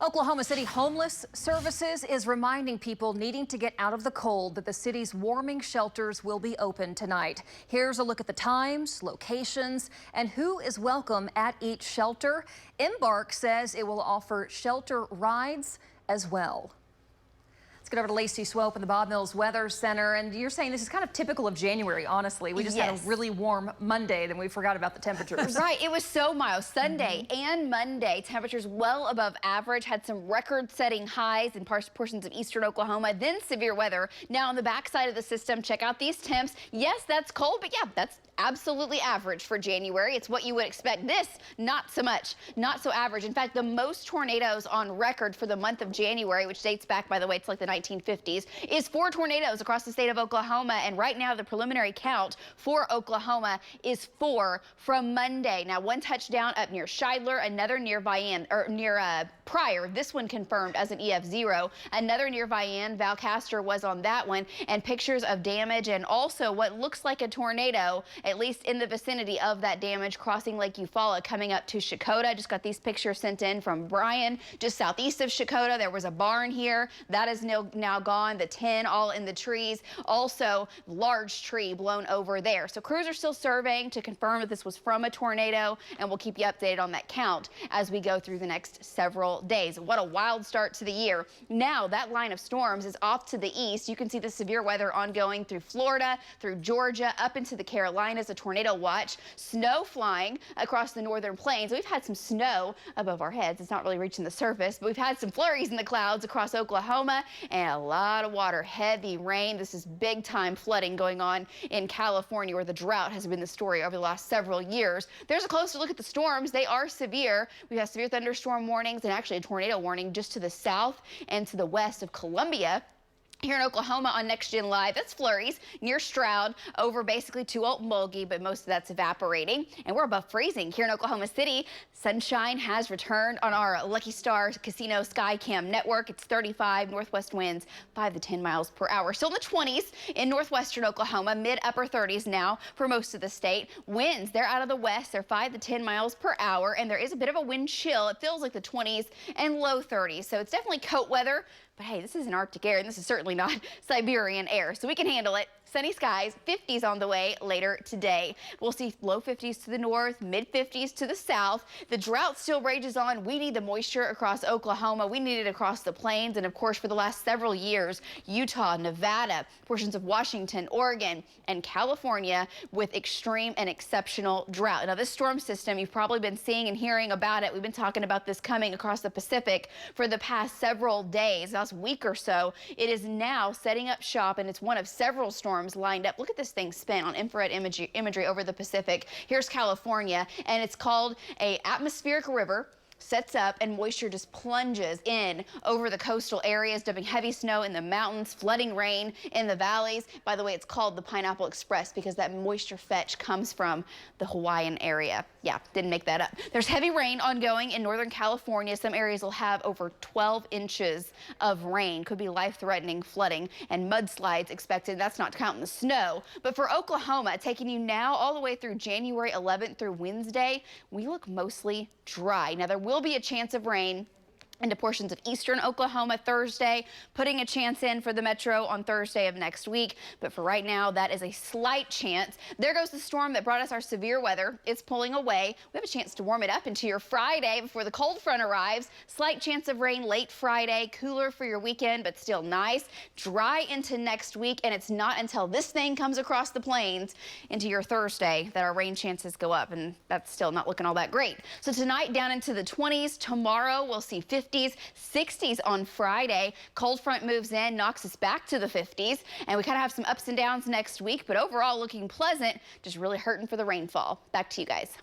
Oklahoma City Homeless Services is reminding people needing to get out of the cold that the city's warming shelters will be open tonight. Here's a look at the times, locations, and who is welcome at each shelter. Embark says it will offer shelter rides as well. Let's get over to Lacey Swope in the Bob Mills Weather Center. And you're saying this is kind of typical of January, honestly. We just had a really warm Monday, then we forgot about the temperatures. Right, it was so mild. Sunday and Monday, temperatures well above average, had some record-setting highs in portions of eastern Oklahoma, then severe weather. Now on the backside of the system, check out these temps. Yes, that's cold, but yeah, that's absolutely average for January. It's what you would expect. This, not so much, not so average. In fact, the most tornadoes on record for the month of January, which dates back, by the way, it's like the 1950s, is 4 tornadoes across the state of Oklahoma. And right now, the preliminary count for Oklahoma is 4 from Monday. Now, one touchdown up near Scheidler, another near Pryor. This one confirmed as an EF0. Another near Vian. Valcaster was on that one. And pictures of damage and also what looks like a tornado, at least in the vicinity of that damage, crossing Lake Eufaula, coming up to Shakota. Just got these pictures sent in from Brian, just southeast of Shakota. There was a barn here. That is now gone. The tin all in the trees. Also, large tree blown over there. So crews are still surveying to confirm that this was from a tornado, and we'll keep you updated on that count as we go through the next several days. What a wild start to the year. Now, that line of storms is off to the east. You can see the severe weather ongoing through Florida, through Georgia, up into the Carolinas. A tornado watch, snow flying across the northern plains. We've had some snow above our heads. It's not really reaching the surface, but we've had some flurries in the clouds across Oklahoma and a lot of water, heavy rain. This is big time flooding going on in California, where the drought has been the story over the last several years. There's a closer look at the storms. They are severe. We have severe thunderstorm warnings and actually a tornado warning just to the south and to the west of Columbia. Here in Oklahoma on Next Gen Live, that's flurries near Stroud over basically to Mulgee, but most of that's evaporating. And we're above freezing here in Oklahoma City. Sunshine has returned on our Lucky Star Casino Skycam network. It's 35 northwest winds, 5 to 10 miles per hour. Still in the 20s in northwestern Oklahoma, mid-upper 30s now for most of the state. Winds, they're out of the west. They're 5 to 10 miles per hour, and there is a bit of a wind chill. It feels like the 20s and low 30s, so it's definitely coat weather. But hey, this isn't Arctic air, and this is certainly not Siberian air, so we can handle it. Sunny skies, 50s on the way later today. We'll see low 50s to the north, mid 50s to the south. The drought still rages on. We need the moisture across Oklahoma. We need it across the plains. And of course, for the last several years, Utah, Nevada, portions of Washington, Oregon, and California with extreme and exceptional drought. Now, this storm system, you've probably been seeing and hearing about it. We've been talking about this coming across the Pacific for the past several days, last week or so. It is now setting up shop, and it's one of several storms lined up. Look at this thing spin on infrared imagery over the Pacific. Here's California, and it's called a atmospheric river. Sets up and moisture just plunges in over the coastal areas, dumping heavy snow in the mountains, flooding rain in the valleys. By the way, it's called the Pineapple Express because that moisture fetch comes from the Hawaiian area. Yeah, didn't make that up. There's heavy rain ongoing in Northern California. Some areas will have over 12 inches of rain. Could be life-threatening flooding and mudslides expected. That's not counting the snow. But for Oklahoma, taking you now all the way through January 11th through Wednesday, we look mostly dry. Now, there will be a chance of rain into portions of eastern Oklahoma Thursday, putting a chance in for the metro on Thursday of next week. But for right now, that is a slight chance. There goes the storm that brought us our severe weather. It's pulling away. We have a chance to warm it up into your Friday before the cold front arrives. Slight chance of rain late Friday, cooler for your weekend, but still nice. Dry into next week, and it's not until this thing comes across the plains into your Thursday that our rain chances go up, and that's still not looking all that great. So tonight down into the 20s. Tomorrow we'll see 50s. 60s on Friday. Cold front moves in, knocks us back to the 50s, and we kind of have some ups and downs next week, but overall looking pleasant, just really hurting for the rainfall. Back to you guys.